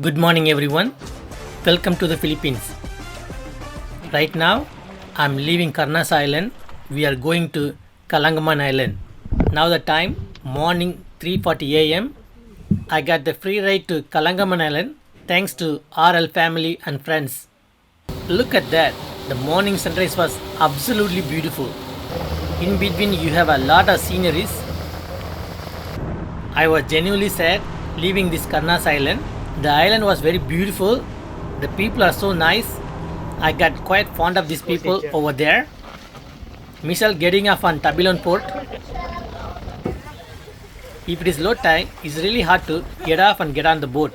Good morning, everyone. Welcome to the Philippines. Right now, I'm leaving Carnaza Island. We are going to Kalanggaman Island. Now the time morning 3:40 a.m. I got the free ride to Kalanggaman Island thanks to RL family and friends. Look at that. The morning sunrise was absolutely beautiful. In between you have a lot of sceneries. I was genuinely sad leaving this Carnaza Island. The island was very beautiful. The people are so nice. I got quite fond of these people over there. Michelle getting off on Tabilon Port. If it is low tide, it's really hard to get off and get on the boat.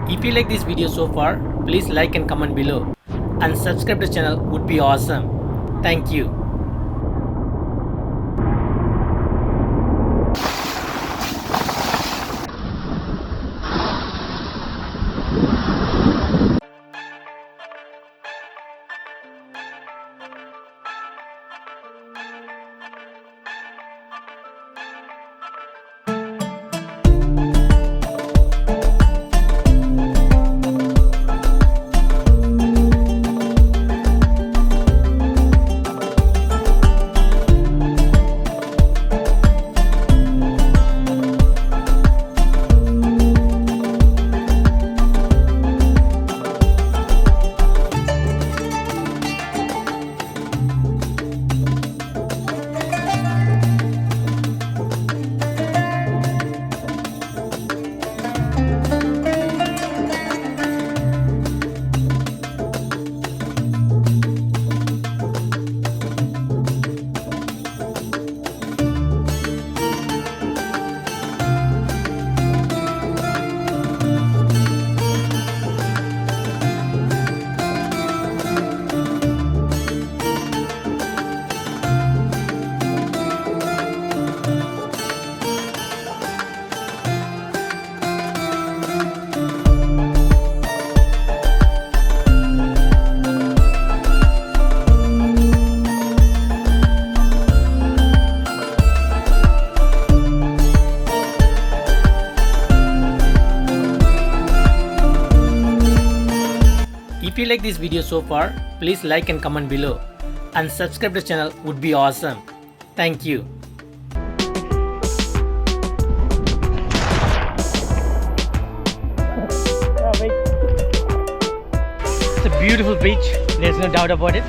If you like this video so far, please like and comment below. And subscribe to the channel would be awesome. Thank you. If you like this video so far, please like and comment below. And subscribe to the channel would be awesome. Thank you. It's a beautiful beach, there's no doubt about it.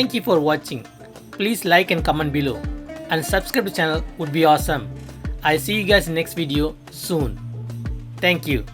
Thank you for watching. Please like and comment below. And subscribe to the channel would be awesome. I'll see you guys in next video soon. Thank you.